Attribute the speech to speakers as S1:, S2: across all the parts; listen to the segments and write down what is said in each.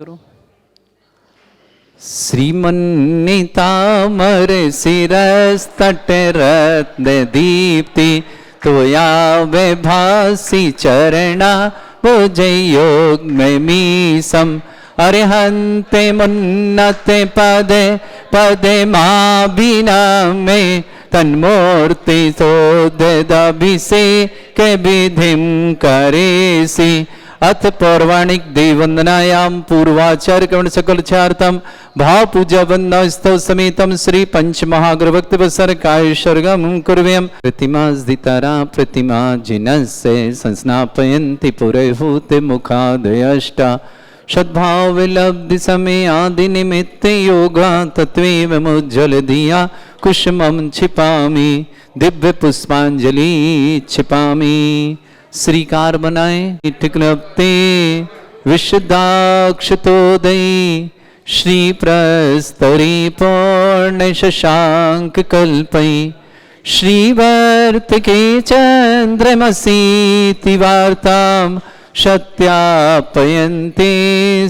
S1: करो। श्रीमन्नितामर शिरस्तट रत्न दीप्ति त्वया विभासि चरणा भुजयोग में मीसम अरिहन्ते मुन्नते पदे पदे मां बिना में तन्मूर्ति सोदभिषेक विधिम करेसि अथ पौराणिक देववंदनायाम पूर्वाचार्य कवण सकल चार्तम भाव पूजा वंदना स्तव समेतम श्री पंच महाग्र भक्त बसर काय सर्गम कुर्व्यम प्रतिमा दितारा प्रतिमा जिनस्य संस्नापयन्ति पुरहूते मुखादयष्टा सद्भाव विलब्धि समय आदि निमित्त योगा तत्वेव मुज्जल दिया कुसुमं छिपामि दिव्य पुष्पांजलि छिपामि। श्रीकार बनाए ठिकलपते विशुद्धाक्षतोदयी श्री प्रस्तरी पूर्ण शशांक कल्पई श्रीवर्त के चंद्रमसी तिवार्ताम सत्यापयन्ते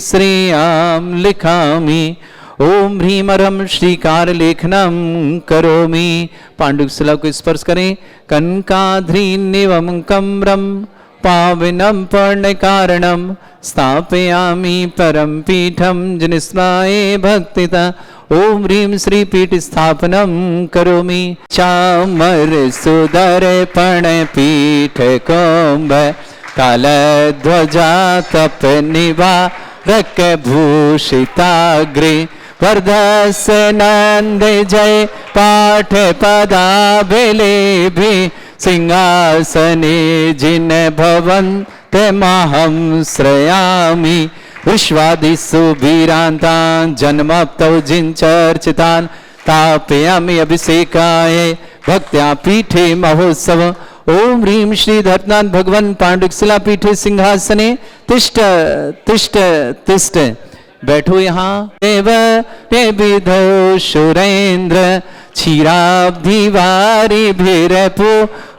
S1: श्रेयाम लिखामि ओम ह्रीमरम श्रीकार लेखनम करोमि। पांडुक शिला को स्पर्श करें। कनकाध्रीनिवम कम्रम पावनम पर्ण कारणम स्थापयामि परम पीठम जनिस्माये भक्तिता ओम ह्रीम श्री पीठ स्थापनम करोमि। चामर सुदर पण पीठ कुंभ कालध्वजा तप निवारक भूषिताग्रे वर्धस्य नंद जय पाठ पदाभिलेभि सिंहासने जिन भवन्त महं श्रयामि विश्वादिषु वीरान्तान् जन्मप्तौ जिञ्चर्चितान् तापयामि अभिषेकाय भक्त्या पीठे महोत्सव ओम ह्रीं श्री धर्तनाथ भगवान पांडुक शिला पीठे सिंहासने तिष्ठ तिष्ठ तिष्ठ बैठो यहाँ देव विधो सुरेंद्र क्षीराब्धिवारी भीरपु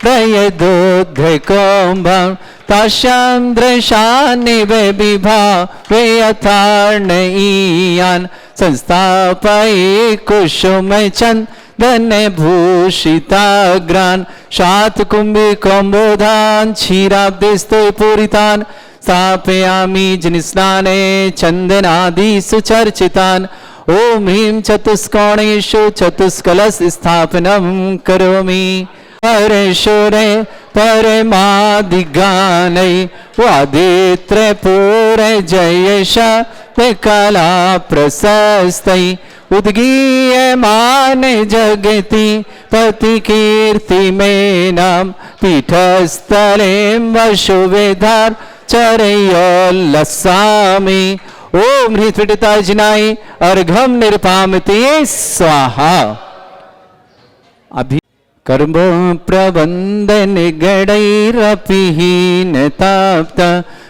S1: रयदोध कौम्भं ताशान्द्रशानि वे विभा वे अथार्णईयान् संस्थापये कुसुम चंदन भूषिताग्रान् शातकुंभी कौम्बोधान क्षीराब्धिस्तु पूरितान् स्थापयामि जनिस्नाने चंदनादि सुचर्चितान् ओम ह्रीं चतुष्कोणेषु चतुष्कलश स्थापनम करोमि। परशुरे परमादिगानै वादित्रपूर जयश कला प्रशस्तै उद्गीयमान जगति पति कीर्ति में नाम पीठस्थले वशुवेधार चरयोल्लसामि ओम ह्रीं अर्घम निर्पामते स्वाहा। अभी कर्म प्रबंध निगडैरपिहीन ताप्त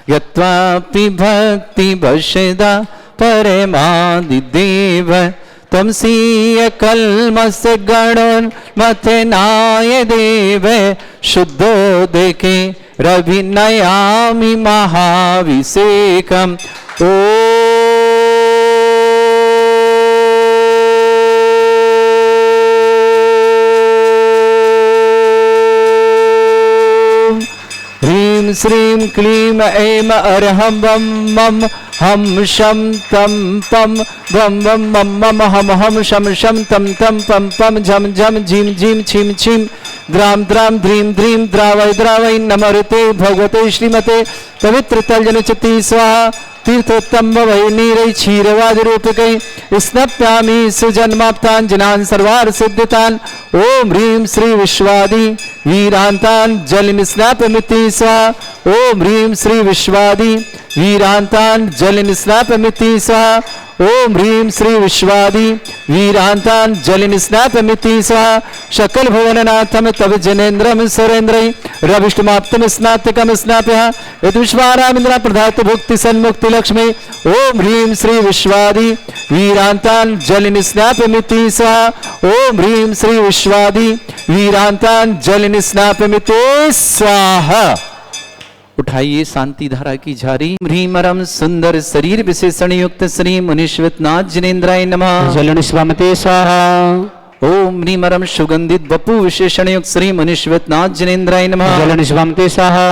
S1: यत्वापि भक्ति वशदा परमादिदेव तमसीय कल्मस गणोन्मथनाय देव शुद्धो देखे रविनयामि महाभिषेकम् ह्रीं श्रीं क्लीं ऐं अर्हं वं मं हम शम तम पम वम वम मम मम हम हम शम शम तम तम पम पम झम झम झीम झीम छीम छीम द्राम द्राम ध्रीम ध्रीम द्रावय द्रावय नमरुते भगवते श्रीमते पवित्र तलजनचति स्वाहा तीर्थोत्तम वै नीरै क्षीरवाद रूपकै स्नप्यामि सुजन्माप्तान् जनान् सर्वार्थ सिद्धितान् ओम ह्रीं श्री विश्वादि वीरान्तान् जलनिस्नापमिति स्वाहा ओम ह्रीं श्री विश्वादि वीरान्तान् जलनिस्नापमिति स्वाहा ओम ह्रीं श्री विश्वादि वीरान्तान् जलनिस्नापमिति स्वाहा सकल भुवननाथं तव जनेन्द्रं सुरेन्द्रै रविष्टमाप्तं स्नातकं स्नाप्यः यद्विश्वारामिन्द्रा प्रधात भुक्ति सन्मुक्ति लक्ष्मी ओम ह्रीं श्री विश्वादि वीरान्तान् जलनिस्नापमिति स्वाहा ओम ह्रीं श्री विश्वादि वीरान्तान् जलनिस्नापमिति स्वाहा। उठाइए शांति धारा की झारी। ह्रीमरम सुंदर शरीर विशेषण युक्त श्री मुनीश्वतनाथ जिनेन्द्राय नमः।
S2: जलन स्वामते स्वाहा।
S1: ओम ह्रीमरम सुगंधित वपु विशेषण युक्त श्री मुनीश्वतनाथ जिनेन्द्राय नमः।
S2: जलन स्वामते स्वाहा।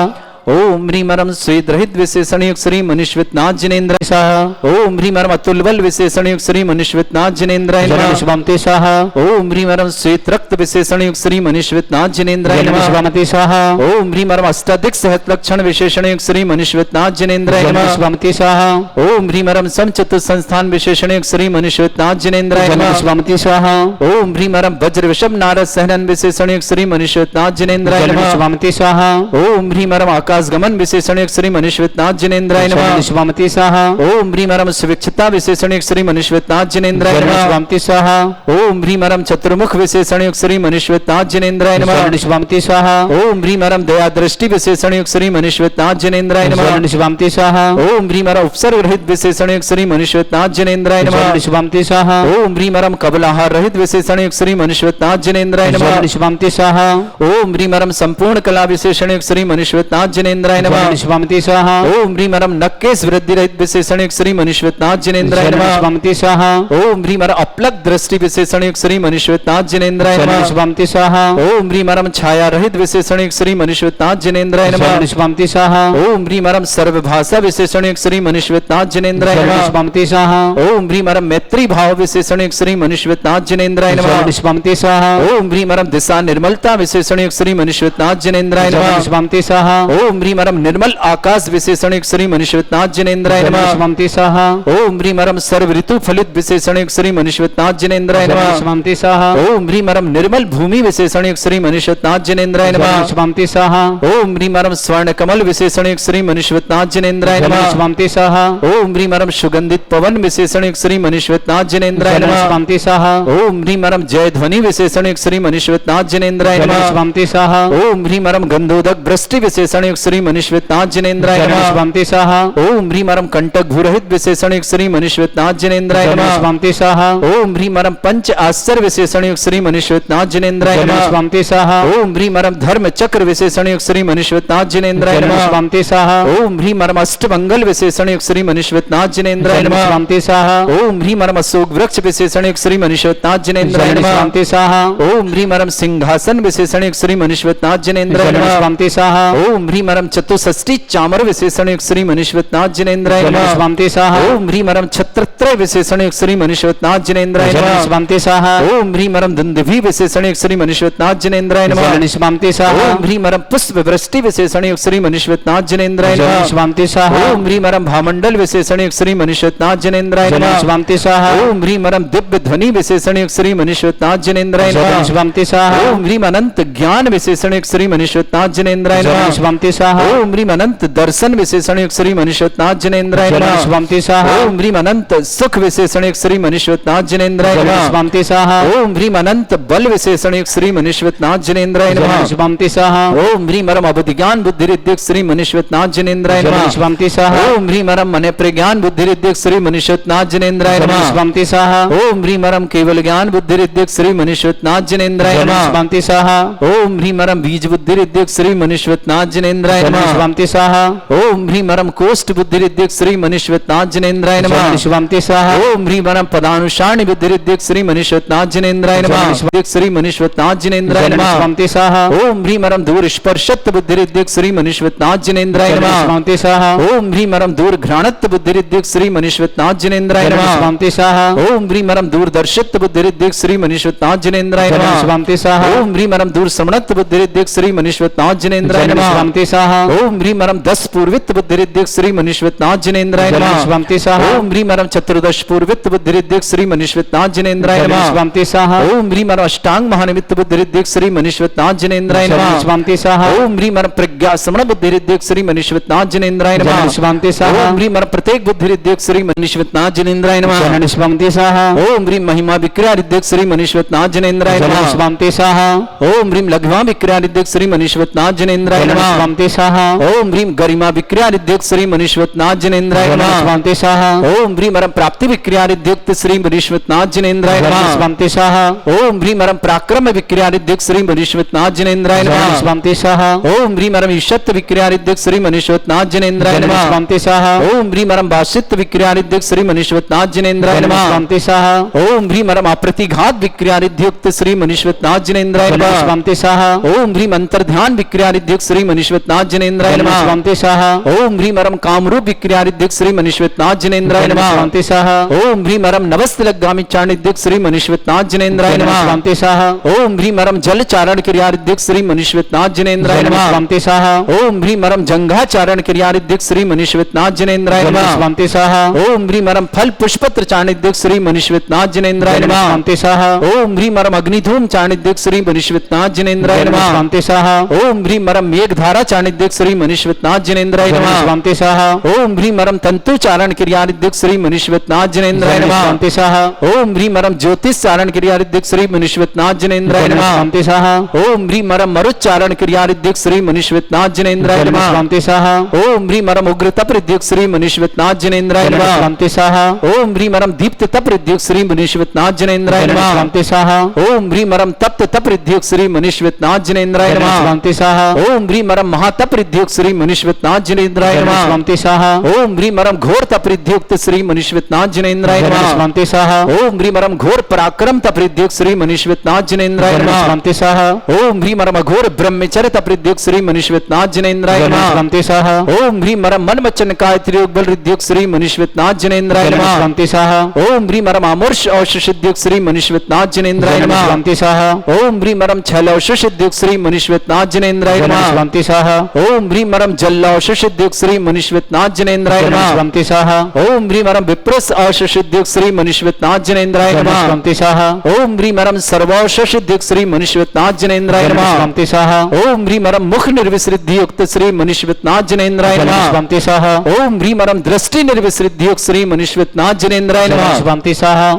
S1: ओम ह्रीमरम स्वेद रहित विशेषण युक्त श्री मुनीश्वतनाथ जिनेन्द्राय
S2: स्वाहा।
S1: ओम ह्रीमरम अतुलबल विशेषण युक्त श्री मुनीश्वतनाथ जिनेन्द्राय
S2: जलन
S1: नमः।
S2: स्वामते स्वाहा।
S1: ओम ह्रीमरम श्वेत रक्त विशेषण युक्त श्री मुनीश्वतनाथ जिनेन्द्राय
S2: जलन
S1: नमः।
S2: स्वामते स्वाहा।
S1: ओम ह्रीमरम अष्टाधिक सहत लक्षण विशेषण युक्त श्री मुनीश्वतनाथ जिनेन्द्राय
S2: जलन
S1: नमः।
S2: स्वामते स्वाहा।
S1: ओम ह्रीमरम समचतुर संस्थान विशेषण युक्त श्री मुनीश्वतनाथ जिनेन्द्राय
S2: जलन
S1: नमः।
S2: स्वामते स्वाहा।
S1: ओम ह्रीमरम वज्र विषम नारद सहनन विशेषण युक्त श्री मुनीश्वतनाथ जिनेन्द्राय
S2: जलन
S1: नमः।
S2: स्वामते स्वाहा।
S1: ओम ह्रीमरम आकाश गमन विशेषण युक्त श्री मुनीश्वतनाथ जिनेन्द्राय
S2: जलन
S1: नमः।
S2: स्वामते स्वाहा।
S1: ओम ह्रीमरम सुविक्षता विशेषण युक्त श्री मुनीश्वतनाथ जिनेन्द्राय
S2: जलन
S1: नमः।
S2: स्वामते स्वाहा।
S1: ओम ह्रीमरम चतुर्मुख विशेषण युक्त श्री मुनीश्वतनाथ जिनेन्द्राय नमः।
S2: जलन स्वामते स्वाहा।
S1: ओम ह्रीमरम दया दृष्टि विशेषण युक्त श्री मुनीश्वतनाथ जिनेन्द्राय नमः।
S2: जलन स्वामते स्वाहा।
S1: ओम ह्रीमरम उपसर्ग रहित विशेषण युक्त श्री मुनीश्वतनाथ जिनेन्द्राय नमः।
S2: जलन स्वामते स्वाहा।
S1: ओम ह्रीमरम कबलाहार रहित विशेषण युक्त श्री मुनीश्वतनाथ जिनेन्द्राय नमः।
S2: जलन स्वामते स्वाहा।
S1: ओम ह्रीमरम संपूर्ण कला विशेषण युक्त श्री मुनीश्वतनाथ जिनेन्द्राय नमः।
S2: जलन स्वामते स्वाहा।
S1: ओम ह्रीमरम नक्केश वृद्धि रहित विशेषण युक्त श्री मुनीश्वतनाथ जिनेन्द्राय
S2: जलन
S1: नमः।
S2: स्वामते स्वाहा।
S1: ओम ह्रीमरम अपलक दृष्टि विशेषण युक्त श्री मुनीश्वतनाथ जिनेन्द्राय
S2: जलन
S1: नमः।
S2: स्वामते स्वाहा।
S1: ओम ह्रीमरम छाया रहित विशेषण युक्त श्री मुनीश्वतनाथ जिनेन्द्राय नमः।
S2: जलन स्वामते स्वाहा।
S1: ओम ह्रीमरम सर्वभाषा विशेषण युक्त श्री मुनीश्वतनाथ जिनेन्द्राय
S2: जलन
S1: नमः।
S2: स्वामते स्वाहा।
S1: ओम ह्रीमरम मैत्री भाव विशेषण युक्त श्री मुनीश्वतनाथ जिनेन्द्राय
S2: जलन
S1: नमः।
S2: स्वामते स्वाहा।
S1: ओम ह्रीमरम दिशा निर्मलता विशेषण युक्त श्री मुनीश्वतनाथ जिनेन्द्राय
S2: जलन
S1: नमः।
S2: स्वामते स्वाहा।
S1: ओम ह्रीमरम निर्मल आकाश विशेषण युक्त श्री मुनीश्वतनाथ जिनेन्द्राय
S2: जलन
S1: नमः।
S2: स्वामते स्वाहा।
S1: ओम ह्रीमरम सर्व ऋतु फलित विशेषण युक्त श्री मुनीश्वतनाथ जिनेन्द्राय
S2: जलन
S1: नमः।
S2: स्वामते स्वाहा।
S1: ओम ह्रीमरम निर्मल भूमि विशेषण युक्त श्री मुनीश्वतनाथ जिनेन्द्राय
S2: जलन
S1: नमः।
S2: स्वामते स्वाहा।
S1: ओम ह्रीमरम स्वर्ण कमल विशेषण युक्त श्री मुनीश्वतनाथ जिनेन्द्राय
S2: जलन
S1: नमः।
S2: स्वामते स्वाहा।
S1: ओम ह्रीमरम सुगंधित पवन विशेषण युक्त श्री मुनीश्वतनाथ जिनेन्द्राय
S2: जलन
S1: नमः।
S2: स्वामते स्वाहा।
S1: ओम ह्रीमरम जय ध्वनि विशेषण युक्त श्री मुनीश्वतनाथ जिनेन्द्राय
S2: जलन
S1: नमः।
S2: स्वामते स्वाहा।
S1: ओम ह्रीमरम गंधोदक वृष्टि विशेषण युक्त श्री मुनीश्वतनाथ जिनेन्द्राय
S2: जलन
S1: नमः।
S2: स्वामते स्वाहा।
S1: ओम ह्रीमरम कंटक भूरहित विशेषण युक्त श्री मुनीश्वतनाथ जिनेन्द्राय
S2: जलन
S1: नमः।
S2: स्वामते स्वाहा।
S1: ओम ह्रीमरम पंच आश्चर्य विशेषण युक्त श्री मुनीश्वतनाथ जिनेन्द्राय
S2: जलन
S1: नमः।
S2: स्वामते स्वाहा।
S1: ओम ह्रीमरम धर्म चक्र विशेषण युक्त श्री मुनीश्वतनाथ जिनेन्द्राय
S2: जलन
S1: नमः।
S2: स्वामते स्वाहा।
S1: ओम ह्रीमरम अष्टमंगल विशेषण युक्त श्री मुनीश्वतनाथ जिनेन्द्राय
S2: जलन
S1: नमः।
S2: स्वामते स्वाहा।
S1: ओम ह्रीमरम अशोक वृक्ष विशेषण युक्त श्री मुनीश्वतनाथ जिनेन्द्राय
S2: जलन
S1: नमः।
S2: स्वामते स्वाहा।
S1: ओम ह्रीमरम सिंहासन विशेषण युक्त श्री मुनीश्वतनाथ जिनेन्द्राय
S2: जलन
S1: नमः।
S2: स्वामते स्वाहा।
S1: ओम ह्रीमरम चतुष्षष्टि चामर विशेषण युक्त श्री मुनीश्वतनाथ जिनेन्द्राय
S2: जलन
S1: नमः।
S2: स्वामते स्वाहा।
S1: ओम ह्रीमरम छत्रत्रय विशेषण युक्त श्री मुनीश्वतनाथ जिनेन्द्राय
S2: जलन
S1: नमः।
S2: स्वामते स्वाहा।
S1: ओम ह्रीमरम दुंदुभि विशेषण युक्त श्री मुनीश्वतनाथ जिनेन्द्राय नमः।
S2: जलन स्वामते स्वाहा।
S1: ओम ह्रीमरम पुष्प वृष्टि विशेषण युक्त श्री मुनीश्वतनाथ जिनेन्द्राय
S2: जलन
S1: नमः।
S2: स्वामते स्वाहा।
S1: ओम ह्रीमरम भामंडल विशेषण युक्त श्री मुनीश्वतनाथ जिनेन्द्राय
S2: जलन
S1: नमः।
S2: स्वामते स्वाहा।
S1: ओम ह्रीमरम दिव्य ध्वनि विशेषण युक्त श्री मुनीश्वतनाथ जिनेन्द्राय
S2: जलन
S1: नमः।
S2: स्वामते स्वाहा।
S1: ओम ह्रीम अनंत ज्ञान विशेषण युक्त श्री मुनीश्वतनाथ जिनेन्द्राय
S2: जलन
S1: नमः।
S2: स्वामते स्वाहा।
S1: ओम ह्रीम अनंत दर्शन विशेषण युक्त श्री मुनीश्वतनाथ जिनेन्द्राय
S2: जलन
S1: नमः।
S2: स्वामते स्वाहा।
S1: ओम ह्रीम अनंत सुख विशेषण युक्त श्री मुनीश्वतनाथ जिनेन्द्राय
S2: जलन
S1: नमः।
S2: स्वामते स्वाहा।
S1: ओम ह्रीम अनंत बल विशेषण युक्त श्री मुनीश्वतनाथ जिनेन्द्राय
S2: जलन
S1: नमः।
S2: स्वामते स्वाहा।
S1: ओम ह्रीम अरम अबुद्धिज्ञान बुद्धिरिद्धिक श्री मुनीश्वतनाथ जिनेन्द्राय
S2: जलन
S1: नमः।
S2: स्वामते स्वाहा।
S1: ओम ह्रीम अरम मन प्रज्ञान बुद्धिरिद्धिक श्री मुनीश्वतनाथ जिनेन्द्राय
S2: जलन
S1: नमः।
S2: स्वामते स्वाहा।
S1: ओम ह्रीम अरम केवल ज्ञान बुद्धिरिद्धिक श्री मुनीश्वतनाथ जिनेन्द्राय
S2: जलन
S1: नमः।
S2: स्वामते स्वाहा।
S1: ओम ह्रीम अरम बीज बुद्धिरिद्धिक श्री मुनीश्वतनाथ जिनेन्द्राय
S2: जलन
S1: नमः।
S2: स्वामते स्वाहा।
S1: ओम ह्रीम अरम कोष्ठ बुद्धिरिद्धिक श्री मुनीश्वतनाथ जिनेन्द्राय
S2: जलन
S1: नमः।
S2: स्वामते स्वाहा।
S1: ओम ह्रीम अरम पदानुसारणी बुद्धिरिद्धिक श्री मुनीश्वतनाथ जिनेन्द्राय नमः।
S2: जलन
S1: श्री मुनीश्वतनाथ जिनेन्द्राय
S2: जलन
S1: नमः।
S2: स्वामते स्वाहा।
S1: ओम ह्रीम अरम दूर स्पर्शत्व बुद्धिरिद्धिक श्री मुनीश्वतनाथ जिनेन्द्राय
S2: जलन
S1: नमः।
S2: स्वामते स्वाहा।
S1: ओम ह्रीम अरम दूर घ्राणत्व बुद्धिरिद्धिक श्री मुनीश्वतनाथ जिनेन्द्राय
S2: जलन
S1: नमः।
S2: स्वामते स्वाहा।
S1: ओम ह्रीम अरम दूरदर्शित्व बुद्धिरिद्धिक श्री मुनीश्वतनाथ जिनेन्द्राय
S2: जलन
S1: नमः।
S2: स्वामते स्वाहा।
S1: ओम ह्रीम अरम दूर श्रवणत्व बुद्धिरिद्धिक श्री मुनीश्वतनाथ जिनेन्द्राय
S2: जलन
S1: नमः।
S2: स्वामते स्वाहा।
S1: ओम ह्रीम अरम 10 पूर्वित्व बुद्धिरिद्धिक श्री मुनीश्वतनाथ जिनेन्द्राय
S2: जलन
S1: नमः।
S2: स्वामते स्वाहा।
S1: ओम ह्रीम अरम चतुर्दश पूर्वित्व बुद्धिरिद्धिक श्री मुनीश्वतनाथ जिनेन्द्राय
S2: जलन
S1: नमः।
S2: स्वामते स्वाहा।
S1: ओम ह्रीम अरम अष्टांग महानिमित्त बुद्धिरिद्धिक श्री मुनीश्वतनाथ जिनेन्द्राय
S2: जलन
S1: नमः।
S2: स्वामते स्वाहा।
S1: ओम ह्रीम अरम प्रज्ञा श्रवण बुद्धिरिद्धिक श्री मुनीश्वतनाथ जिनेन्द्राय नमः।
S2: जलन स्वामते स्वाहा।
S1: ओम ह्रीम अरम प्रत्येक बुद्धिरिद्धिक श्री मुनीश्वतनाथ जिनेन्द्राय नमः।
S2: जलन स्वामते स्वाहा।
S1: ओम ह्रीम महिमा विक्रियारिद्धिक श्री मुनीश्वतनाथ जिनेन्द्राय
S2: जलन
S1: नमः।
S2: स्वामते स्वाहा।
S1: ओम ह्रीम लघ्वा विक्रियारिद्धिक श्री मुनीश्वतनाथ जिनेन्द्राय
S2: जलन
S1: नमः।
S2: स्वामते स्वामी स्वाहा
S1: ओम ह्रीम गरिमा विक्रियाद्युक्त श्री मनीश्वतनाथ जनेन्द्राय नमः
S2: स्वामी स्वाहा
S1: ओम ह्रीम अरम प्राप्ति विक्रियाद्युक्त श्री मनीश्वतनाथ जनेन्द्राय नमः
S2: स्वामी स्वाहा
S1: ओम ह्रीम अरम पराक्रम विक्रियाद्युक्त श्री मनीश्वतनाथ जनेन्द्राय नमः
S2: स्वामी स्वाहा
S1: ओम ह्रीम अरम ईशत्व विक्रियाद्युक्त श्री मनीश्वतनाथ जनेन्द्राय नमः
S2: स्वामी स्वाहा
S1: ओम ह्रीम अरम भाषित्व विक्रियाद्युक्त श्री मनीश्वतनाथ जनेन्द्राय नमः
S2: स्वामी स्वाहा
S1: ओम ह्रीम अरम अप्रतिघात विक्रियाद्युक्त श्री मनीश्वतनाथ जनेन्द्राय नमः
S2: स्वामी स्वाहा
S1: ओम ह्रीम अंतर्ध्यान विक्रियाद्युक्त श्री मनीश्वतनाथ जनेन्द्राय नमः
S2: स्वामी स्वाहा
S1: ओम ह्रीम अरम कामरूप विक्रियाद्युक्त श्री मनीश्वतनाथ जनेन्द्राय नमः
S2: स्वामी स्वाहा
S1: ओम ह्रीम अरम नवस्तिलगामी चारणद्युक्त श्री मनीश्वतनाथ जनेन्द्राय नमः
S2: स्वामी स्वाहा
S1: ओम ह्रीम अरम जल चारण क्रियाद्युक्त श्री मनीश्वतनाथ जनेन्द्राय नमः
S2: स्वामी स्वाहा
S1: ओम ह्रीम अरम जंघा चारण क्रियाद्युक्त श्री मनीश्वतनाथ जनेन्द्राय नमः
S2: स्वामी स्वाहा
S1: ओम ह्रीम अरम फल पुष्पत्र चारणद्युक्त श्री मनीश्वतनाथ जनेन्द्राय नमः
S2: स्वामी स्वाहा
S1: ओम ह्रीम अरम अग्निधूम चारणद्युक्त श्री मनीश्वतनाथ जनेन्द्राय नमः
S2: स्वामी स्वाहा
S1: ओम ह्रीम अरम मेघधारा चारणद्युक्त श्री मनीश्वतनाथ जनेन्द्राय नमः
S2: स्वामी स्वाहा
S1: ओम ह्रीम अरम तंतु चारण क्रियाद्युक्त श्री मनीश्वतनाथ जनेन्द्राय नमः
S2: स्वामी स्वाहा
S1: ओम ह्रीम अरम ज्योतिष चारण क्रियाद्युक्त श्री मनीश्वतनाथ जनेन्द्राय नमः
S2: स्वामी स्वाहा
S1: ओम ह्रीम अरम मरुच्चारण क्रियाद्युक्त श्री मनीश्वतनाथ जनेन्द्राय नमः
S2: स्वामी स्वाहा
S1: ओम ह्रीम अरम उग्र तपद्युक्त श्री मनीश्वतनाथ जनेन्द्राय नमः
S2: स्वामी स्वाहा
S1: ओम ह्रीम अरम दीप्त तपद्युक्त श्री मनीश्वतनाथ जनेन्द्राय नमः
S2: स्वामी स्वाहा
S1: ओम ह्रीम अरम तप्त तपद्युक्त श्री मनीश्वतनाथ जनेन्द्राय नमः
S2: स्वामी स्वाहा
S1: ओम ह्रीम अरम महातपद्युक्त श्री मनीश्वतनाथ जनेन्द्राय नमः
S2: स्वामी स्वाहा
S1: ओम ह्रीम अरम घोर तपद्युक्त श्री मनीश्वतनाथ जनेन्द्राय नमः
S2: स्वामी स्वाहा
S1: ओम ह्रीम अरम घोर पराक्रम तपद्युक्त श्री मनीश्वतनाथ जनेन्द्राय नमः
S2: स्वामी स्वाहा
S1: ओम ह्रीम अरम अघोर ब्रह्मचर्य तपद्युक्त श्री मनीश्वतनाथ जनेन्द्राय नमः
S2: स्वामी स्वाहा
S1: ओम ह्रीम अरम मन वचन काय त्रियोग बल रिद्युक्त श्री मनीश्वतनाथ जनेन्द्राय नमः
S2: स्वामी स्वाहा
S1: ओम ह्रीम अरम अमोर्ष औषधियुक्त श्री मनीश्वतनाथ जनेन्द्राय नमः
S2: स्वामी स्वाहा
S1: ओम ह्रीम अरम छल औषधियुक्त श्री मनीश्वतनाथ जनेन्द्राय नमः
S2: स्वामी स्वाहा
S1: ओम ह्रीम अरम जल औषधियुक्त श्री मनीश्वतनाथ जनेन्द्राय नमः
S2: स्वामी स्वाहा
S1: ओम ह्रीम अरम विप्रस औषधियुक्त श्री मनीश्वतनाथ जनेन्द्राय नमः
S2: स्वामी स्वाहा
S1: ओम ह्रीम अरम सर्वौषधियुक्त श्री मनीश्वतनाथ जनेन्द्राय नमः
S2: स्वामी स्वाहा
S1: ओम ह्रीम अरम मुख निर्विसृद्धि युक्त श्री मनीश्वतनाथ जनेन्द्राय नमः
S2: स्वामी स्वाहा
S1: ओम ह्रीम अरम दृष्टि निर्विसृद्धि युक्त श्री मनीश्वतनाथ जनेन्द्राय नमः
S2: स्वामी स्वाहा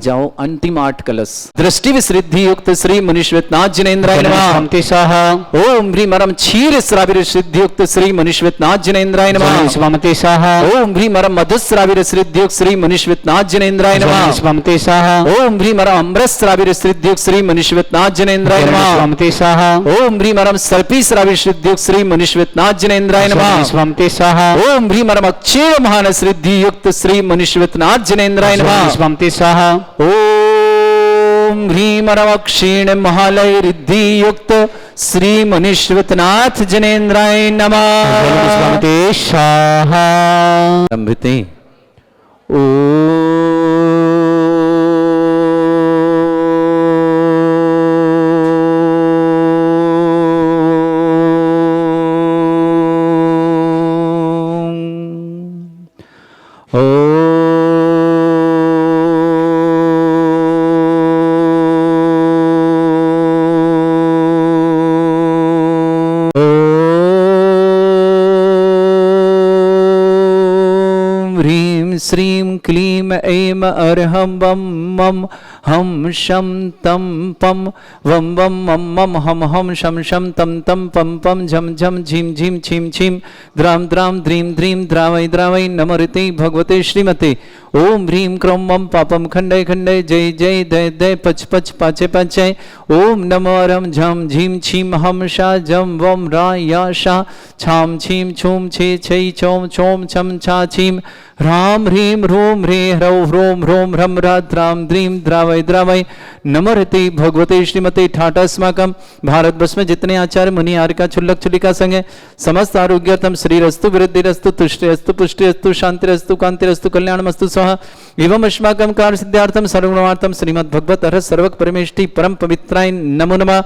S1: जाओ अंतिम 8 कलश दृष्टि विसृद्धि युक्त श्री मनीश्वतनाथ जनेन्द्राय नमः
S2: स्वामी स्वाहा
S1: ओम ह्रीम अरम क्षीर श्राविर सिद्धि युक्त श्री मनीश्वतनाथ जनेन्द्राय नमः
S2: स्वामी स्वाहा
S1: ओम ह्रीम अरम मधुश्राविर सिद्धि युक्त श्री मनीश्वतनाथ जनेन्द्राय नमः
S2: स्वामी स्वाहा
S1: ओम ह्रीम अरम अमृत श्राविर सिद्धि युक्त श्री मनीश्वतनाथ जनेन्द्राय नमः
S2: स्वामी स्वाहा
S1: ओम ह्रीम अरम सर्पी श्राविर सिद्धि युक्त श्री मनीश्वतनाथ जनेन्द्राय नमः
S2: स्वामी स्वाहा
S1: ओम ह्रीम अरम अक्षय महान सिद्धि युक्त श्री मनीश्वतनाथ जनेन्द्राय नमः
S2: स्वामी स्वाहा
S1: ओम ह्रीम अरम क्षीण महालय रिद्धि युक्त श्री मनीश्वतनाथ जनेन्द्राय नमः
S2: स्वामी स्वाहा
S1: अमृते श्रीं क्लीं ऐं अर्हं वं मं हम शं तं पं वं वं मं मं हम हम शं शं तं तं पं पं झं झं झीं झीं छीं छीं द्रां द्रां द्रीं द्रीं द्रावै द्रावै नमोते भगवते श्रीमते ओम ह्रीं क्रों मं पापं खण्डय खण्डय जय जय दय दय पच पच पाचे पाचे ओम नमो रं झं झीं छीं हम शा जं वं रा या शा छां छीं छूं छे छै चौं चौं छं छा छीं ह्रां ह्रीं ह्रूं ह्रे ह्रौ ह्रों ह्रों ह्रं ह्रां द्रीं द्रावै द्रावै नमोते भगवते श्रीमते ठाट अस्माकं भारतवर्ष में जितने आचार्य मुनि आर्का छुल्लक छुलिका संग है समस्त आरोग्यर्थम श्रीरस्तु वृद्धिरस्तु तुष्टिरस्तु पुष्टिरस्तु शांतिरस्तु कांतिरस्तु कल्याणमस्तु स्वाहा एवं अस्माकं कार्य सिद्धार्थम सर्वगुणार्थम श्रीमद् भगवत हर सर्वक परमेष्टि परम पवित्राय नमो नमः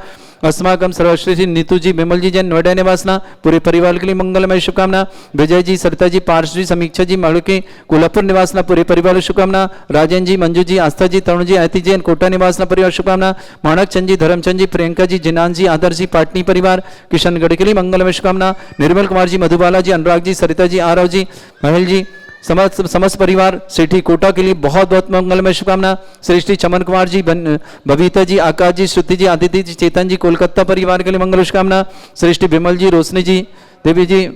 S1: अस्माकम सर्वश्री जी नीतू जी विमल जी जैन नोएडा निवासना पूरे परिवार के लिए मंगलमय शुभकामना विजय जी सरिता जी पार्श जी समीक्षा जी माड़ुके कोल्हापुर निवासना पूरे परिवार शुभकामना राजन जी मंजू जी आस्था जी तरुण जी आयती जैन कोटा निवासना परिवार शुभकामना माणक चंद जी धर्मचंद जी प्रियंका जी जिनान जी आदर जी पाटनी परिवार किशनगढ़ के लिए मंगलमय शुभकामना निर्मल कुमार जी मधुबाला जी अनुराग जी सरिता जी आरव जी महल जी समस्त परिवार सेठी कोटा के लिए बहुत बहुत मंगलमय शुभकामना सृष्टि चमन कुमार जी बबीता जी आकाश जी श्रुति जी आदित्य जी चेतन जी कोलकाता परिवार के लिए मंगल शुभकामना सृष्टि विमल जी रोशनी जी देवी जी,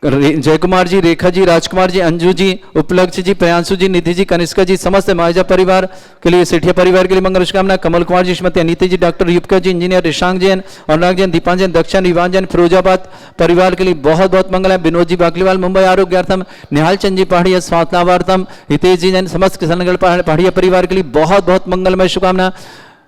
S1: जय कुमार जी, रेखा जी, राजकुमार जी, अंजू जी, उपलक्ष्य जी, प्रियांशु जी, निधि जी, कनिष्का जी, समस्त महाजा परिवार के लिए, सेठिया परिवार के लिए मंगल शुभकामना। कमल कुमार जी, श्रीमती अनीति जी, डॉक्टर युवका जी, इंजीनियर रिशांक जैन, अनुराग जैन, दीपांजन, दक्षिण युवान जैन, फिरोजाबाद परिवार के लिए बहुत बहुत मंगल है। विनोद जी बाकलीवाल, मुंबई आरोग्यार्थम, निहाल चंद जी पहाड़िया स्वास्थ्यवार्थम, हितेश जी जैन, समस्त किशनगढ़ पहाड़िया परिवार के लिए बहुत बहुत मंगलमय शुभकामना।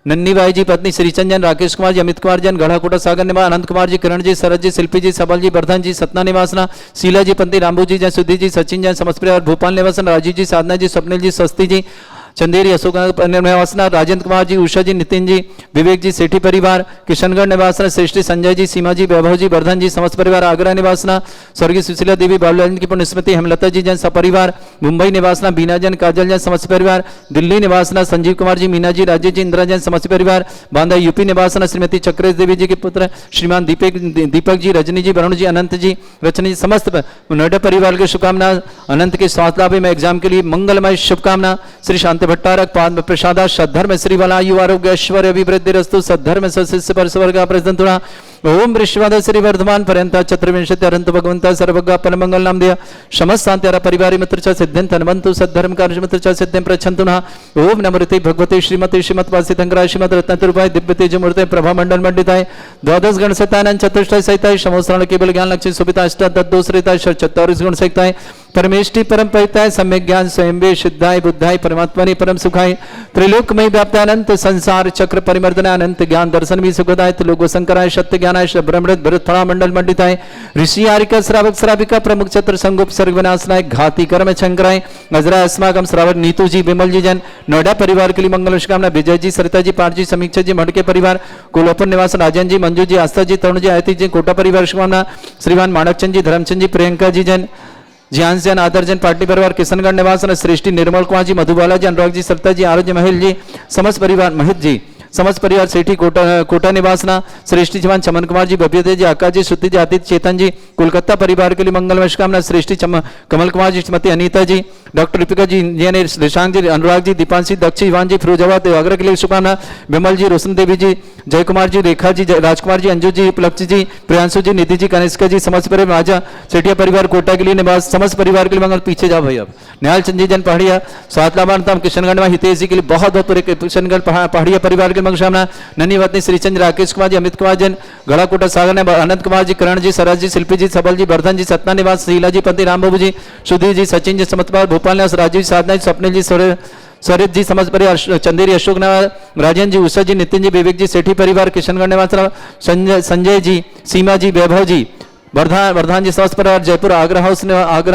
S1: नन्नी बाई जी, पत्नी श्रीचंदन, राकेश कुमार जी, अमित कुमार जैन, गढ़ाकोटा सागर निवास, अनंत कुमार जी, किरण जी, शरद जी, शिल्पी जी, सबल जी, वर्धन जी, सतना निवासना, शीला जी, पत्नी रामबू जी जैन, सुधीर जी, सचिन जैन, समस्त परिवार भोपाल निवासन, राजीव जी, साधना जी, स्वप्निल जी, स्वस्ति जी, चंदेरी अशोक निवासना, राजेंद्र कुमार जी, उषा जी, नितिन जी, विवेक जी, सेठी परिवार, किशनगढ़ निवासना, श्रेष्ठी संजय जी, सीमा जी, वैभव जी, वर्धन जी, समस्त परिवार आगरा निवासना, स्वर्गीय सुशीला देवी, बाबूलाल की पुण्य स्मृति, हेमलता जी जैन सपरिवार, मुंबई निवासना, बीना जैन, काजल जैन, समस्त परिवार, दिल्ली निवासना, संजीव कुमार जी, मीना जी, राजेश जी, इंदिरा जैन, समस्त परिवार, बांदा यूपी निवासना, श्रीमती चक्रेश देवी जी के पुत्र श्रीमान दीपक जी, रजनी जी, वरुण जी, अनंत जी, रचनी जी, समस्त नोएडा परिवार के शुभकामना। अनंत के स्वास्थ्य लाभ में एग्जाम के लिए मंगलमय शुभकामना। श्री शांति भट्टारक पाद प्रसादा सद्धर्म श्रीवला आयु आरोग्य ऐश्वर्य अभिवृद्धि रस्तु सद्धर्म सशिष्य पर स्वर्ग प्रसन्नतुणा ओम ऋषवाद श्री वर्धमान पर्यंता चतुर्विंशति अरंत भगवंता सर्वज्ञ परमंगल नाम दिया समस्त शांति परिवार मित्र च सिद्धिं तन्वन्तु सद्धर्म कार्य मित्र च सिद्धिं प्रच्छन्तु नः ओम नमृते भगवते श्रीमते श्रीमद्वासितंगराय श्रीमद रत्नतुर्भाय दिव्य तेज मूर्ते प्रभा मंडल मंडिताय द्वादश गण सतानंद चतुष्टय सहिताय समोस्रण केवल ज्ञान लक्ष्य सुविता अष्ट तद्दोषरिताय 44 गुण सहिताय परमेष्टि परम परिताय सम्यक ज्ञान स्वयं शुद्धाय बुद्धाय परमात्मने परम सुखाय त्रिलोकमय व्याप्तानंत संसार चक्र परिमर्दन अनंत ज्ञान दर्शन भी सुखदाय त्रिलोक शंकराय सत्य ज्ञानाय ब्रह्मृत भरतफला मंडल मंडिताय ऋषि आरिका श्रावक श्राविका प्रमुख चतुर संगोप सर्ग विनाशनाय घाती कर्म शंकराय नजरा अस्माकम श्रावक नीतू जी विमल जी जैन नोएडा परिवार के लिए मंगल शुभकामना विजय जी सरिता जी पाठ जी समीक्षा जी मठके परिवार कुलोपन निवास राजन जी मंजू जी आस्था जी तरुण जी आयती जी कोटा परिवार शुभकामना श्रीमान माणकचंद जी धर्मचंद जी प्रियंका जी जैन ज्ञान जैन आदर जैन पार्टी परिवार किशनगढ़ निवास श्रेष्ठी निर्मल कुमार जी मधुबाला जी अनुराग जी सरिता जी आरोग्य महल जी समस्त परिवार महित जी समस्त परिवार सेठी कोटा निवासना श्रेष्ठी जवान चमन कुमार जी भव्यते जी आकाश जी श्रुति जी आदित्य चेतन जी कोलकाता परिवार के लिए मंगलमय शुभकामना श्रेष्ठी कमल कुमार जी श्रीमती अनीता जी डॉक्टर लिपिका जी रिशांक जी अनुराग जी दीपांशी दक्ष इवान जी फिरोजाबाद आगरा के लिए शुभकामना विमल जी रोशन देवी जी जय कुमार जी रेखा जी राजकुमार जी अंजू जी उपलक्ष्य जी प्रियांशु जी निधि जी कनिष्का जी समस्त परिवार राजा सेठिया परिवार कोटा के लिए निवास समस्त परिवार के लिए मंगल पीछे जाओ भाई अब निहाल चंद जी जन पहाड़िया स्वातलाबान किशनगढ़ में हितेश जी के लिए बहुत बहुत पूरे किशनगढ़ पहाड़िया परिवार के मंगल नन्ही पत्नी श्रीचंद राकेश कुमार जी अमित कुमार जैन गढ़ाकोटा सागर ने अनंत कुमार जी करण जी सरज जी शिल्पी जी सबल जी वर्धन जी सतना निवास शीला जी पति राम बाबू जी सुधीर जी सचिन जी समतपाल भोपाल निवास राजीव साधना जी स्वप्निल जी स्वरित जी समस्त परिवार चंदेरी अशोक नगर राजेंद्र जी उषा जी नितिन जी विवेक जी सेठी परिवार किशनगढ़ निवास संजय जी सीमा जी वैभव जी वर्धान जी समस्त परिवार जयपुर आगरा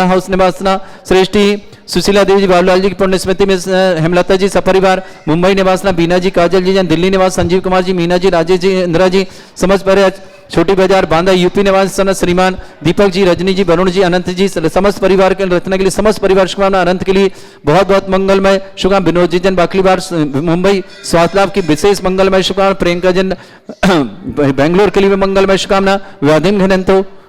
S1: हाउस निवासना श्रेष्ठी सुशीला देवी जी बाबूलाल जी की पुण्य स्मृति में हेमलता जी सपरिवार मुंबई निवासना बीना जी काजल जी दिल्ली निवास संजीव कुमार जी मीना जी राजेश जी इंदिरा जी समस्त परिवार छोटी बाजार बांदा यूपी निवास श्रीमान दीपक जी रजनी जी वरुण जी अनंत जी समस्त परिवार के रत्न के लिए समस्त परिवार शुभकामना अनंत के लिए बहुत बहुत मंगलमय शुभकामना विनोद जी जन बाकलीवार मुंबई स्वास्थ्य लाभ की विशेष मंगलमय शुभकामना प्रियंका जन बेंगलोर के लिए मंगलमय शुभकामना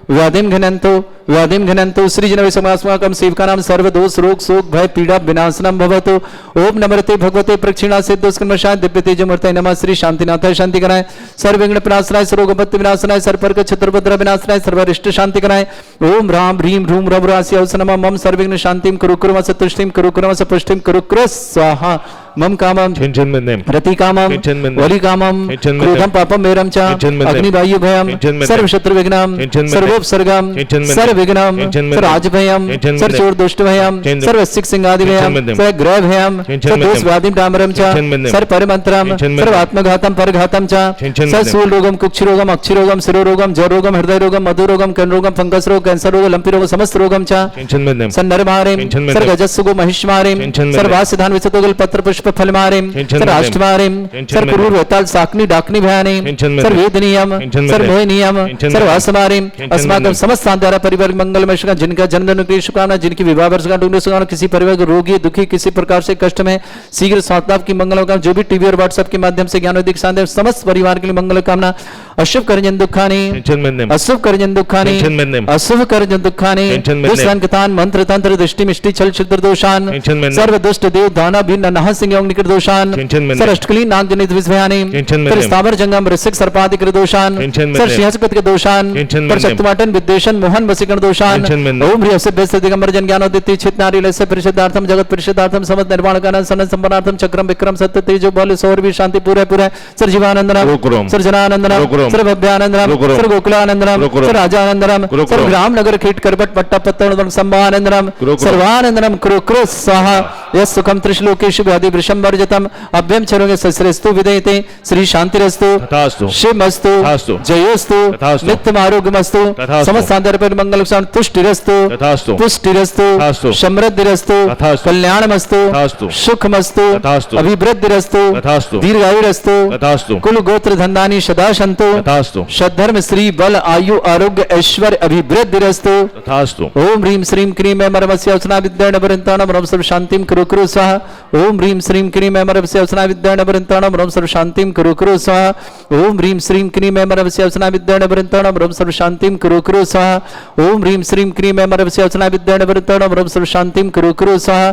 S1: व्याधिम घनंतो श्रीजनवे समास्माकं सेवकानां सर्वदोष रोग शोक भय पीड़ा विनाशनम भवतु ओम नमस्ते भगवते प्रक्षिणा सिद्धोस्कर्मशाय दिव्य तेजमूर्तये नमः श्री शांतिनाथाय शांति कराय सर्वविघ्न विनाशनाय सर्वोपत्ति विनाशनाय सर्वपर्क चतुर्भद्र विनाशनाय सर्वरिष्ट शांति कराय ओम राम ह्रीम ह्रूम रवरास्य औस नमः मम सर्वविघ्न शांतिं कुरु कुरु वस तुष्टिं कुरु कुरु वस पुष्टिं कुरु कुरु स्वाहा मम कामम रति कामम वली कामम क्रोधम पापम मेरम च अग्निवायु भयम सर्व शत्रु विघ्नम सर्वोपसर्गम सर्व विघ्नम सर्व राज भयम सर्व चोर दुष्ट भयम सर्व सिख सिंगादि भयम सर्व ग्रह भयम सर्व दोष व्याधिम डामरम च सर्व परिमंत्रम सर्व आत्मघातम परघातम च सर्व सूल रोगम कुक्ष रोगम अक्षि रोगम शिरो रोगम जर रोगम हृदय रोगम मधु रोगम कर्ण रोगम फंगस रोग कैंसर रोग लंपी रोग समस्त रोगम च संदर्भारेम सर्व गजस्सुगो महिष्मारेम सर्व वासिधान विसतोगल पत्र पुष्प फलमारेम सर्वाष्टमारेम सर्व कुरूर वेताल साकनी डाकनी भयानेम सर्व वेदनीयम सर्व मोहिनीयम सर्व असमारेम अस्माकं समस्त सांध्यारा परिवार मंगलमय शुभ जिनका जन्मदिन की शुभकामना जिनकी विवाह वर्षगांठ उनके शुभकामना किसी परिवार को रोगी दुखी किसी प्रकार से कष्ट में शीघ्र स्वास्थ्य लाभ की मंगल कामना जो भी टीवी और व्हाट्सएप के माध्यम से ज्ञान वैदिक सांध्य समस्त परिवार के लिए मंगल कामना अशुभ करजन दुखानी अशुभ करजन दुखानी अशुभ करजन दुखानी दुष्टंकतान मंत्र तंत्र दृष्टि मिष्टि छल छिद्र दोषान सर्व दुष्ट देव दाना भिन्न नह सिंह योग्निकृदोषान् सर अष्टकली नांजनित विस्मयानि सर स्थावर जंगम ऋषिक सर्पादि कृदोषान् सर सिंहस्कृत के दोषान् पर शक्तिमाटन विद्वेषण मोहन वसीकरण दोषान् ओम ह्रीं अस्य दिगंबर जन ज्ञानोदिति चित नारी लस्य परिषदार्थम जगत परिषदार्थम समस्त निर्माण कारण सन संपन्नार्थम चक्रम विक्रम सत्य तेजो बल सौरभि शांति पूरे पूरे सर जीवानंदनम सर जनानंदनम सर भव्यानंदनम सर गोकुलानंदनम सर राजानंदनम सर ग्राम नगर कीट करबट पट्टा पत्तन संभानंदनम सर्वानंदनम कुरु कुरु स्वाहा यस सुखम त्रिश्लोकेषु व्याधि वृषम वर्जितम अभ्यम चरोगे सस्रेस्तु विदेते श्री शांतिरस्तु
S3: तथास्तु
S1: शिवमस्तु
S3: तथास्तु
S1: जयोस्तु
S3: तथास्तु
S1: नित्यम आरोग्यमस्तु
S3: तथास्तु
S1: समस्त सांदर्भ मंगल तुष्टिरस्तु
S3: तथास्तु
S1: पुष्टिरस्तु
S3: तथास्तु
S1: समृद्धिरस्तु
S3: तथास्तु
S1: कल्याणमस्तु
S3: तथास्तु
S1: सुखमस्तु
S3: तथास्तु
S1: अभिवृद्धिरस्तु
S3: तथास्तु
S1: दीर्घायुरस्तु
S3: तथास्तु
S1: कुल गोत्र धन्दानी सदा सन्तु
S3: तथास्तु
S1: सद्धर्म श्री बल आयु आरोग्य ऐश्वर्य अभिवृद्धिरस्तु
S3: तथास्तु
S1: ओम ह्रीं श्रीं क्रीं मरमस्य अवसना विद्याण वरंताणम रम सर्व शांतिम कुरु कुरु स्वाहा ओम ह्रीं श्रीं क्रीं मरमस्य अवसना विद्याण वरंताणम रम सर्व शांतिम कुरु कुरु स्वाहा ओम ह्रीं श्रीं क्रीं मरमस्य अवसना विद्याण वरंताणम रम सर्व शांतिम कुरु कुरु स्वाहा ओम ह्रीं श्रीं क्रीं मरमस्य अवसना विद्याण वरंताणम रम सर्व शांतिम कुरु कुरु स्वाहा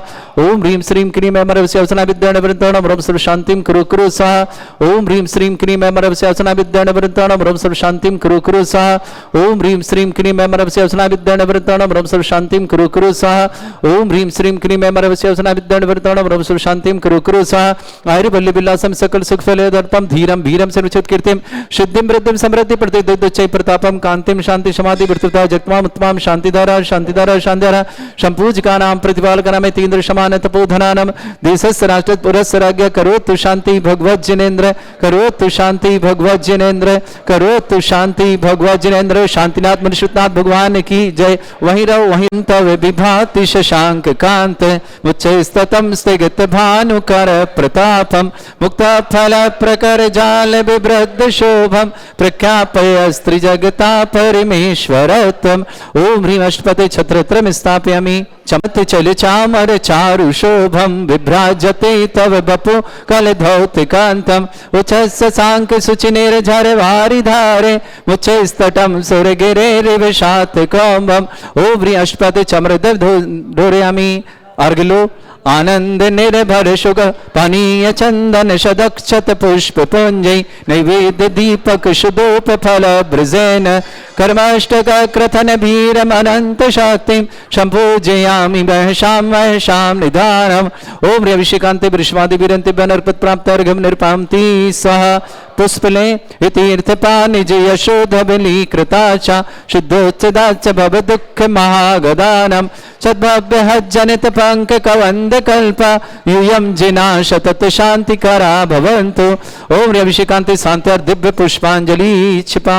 S1: ओम ह्रीं श्रीं क्रीं मरमस्य अवसना विद्याण वरंताणम रम सर्व शांतिम कुरु कुरु स्वाहा ओम ह्रीं श्रीं क्रीं मरमस्य अवसना विद्याण वरंताणम रम सर्व शांतिम कुरु कुरु स्वाहा ओम ह्रीं श्रीं क्रीं मरमस्य अवसना विद्याण वरंताणम रम सर्व शांतिम कुरु कुरु स्वाहा ओम ह्रीं श्रीं क्रीं मरमस्य अवसना विद्याण वरंताणम रम सर्व शांतिम कुरु कुरु स्वाहा आयुर्बल्य विलासम सकल सुख फले दर्पम धीरम भीरम सर्वचित कीर्तिम सिद्धिम वृद्धिम समृद्धि प्रतिदुच्चै प्रतापम कांतिम शांति समाधि वृत्तता जगत्माम उत्तमाम शांतिधारा शांतिधारा शांतिधारा संपूजकानां प्रतिपालकानां तीन्द्र समान तपोधनानां देशस्य राष्ट्र पुरस्य राज्ञ करोतु शांति भगवत जिनेन्द्र करोतु शांति भगवत जिनेन्द्र करोतु शांति भगवत जिनेन्द्र शांतिनाथ मनुष्यनाथ भगवान की जय वहीं रहो वहीं तव विभाति शशांक कांत मुच्चैस्ततम स्थिगत भानुकर प्रतापम मुक्त फल प्रकर जाल विवृद्ध शोभम प्रख्यापय स्त्री जगता परमेश्वरत्वम ओम ह्रीं अष्टपते छत्रत्रम स्थापयामि चमत चल चामर चारु शोभम विभ्राजते तव बपु कल धौतिकांतम उच्चस्य सांक सुचिनेर झर वारि धारे मुच्चैस्तटम सुर गिरे रिवशात कौम्बम ओम ह्रीं अष्टपते चमरदेव ढोरयामि अर्घलो आनंद निर्भर शुग पानीय चंदन शदक्षत पुष्प पुंजै नैवेद्य दीपक शुदोप फल ब्रजेन कर्माष्टक क्रथन भीरम अनंत शक्तिम संपूजयामि महशाम निधानम ओम ह्रीं अभिषेकांते वृषवादि विरंति बनर्पत प्राप्त अर्घम निर्पामति स्वाहा पुष्पले तीर्थपानि जय शोधबली कृताचा शुद्धोच्चदाच भव दुःख महागदानम सद्भव्य हज्जनित पंक कवंद कल्प यूयम जिना शतत शांतिकरा भवन्तु ओम ह्रीं अभिषेकांते शांति दिव्य पुष्पांजलि क्षिपा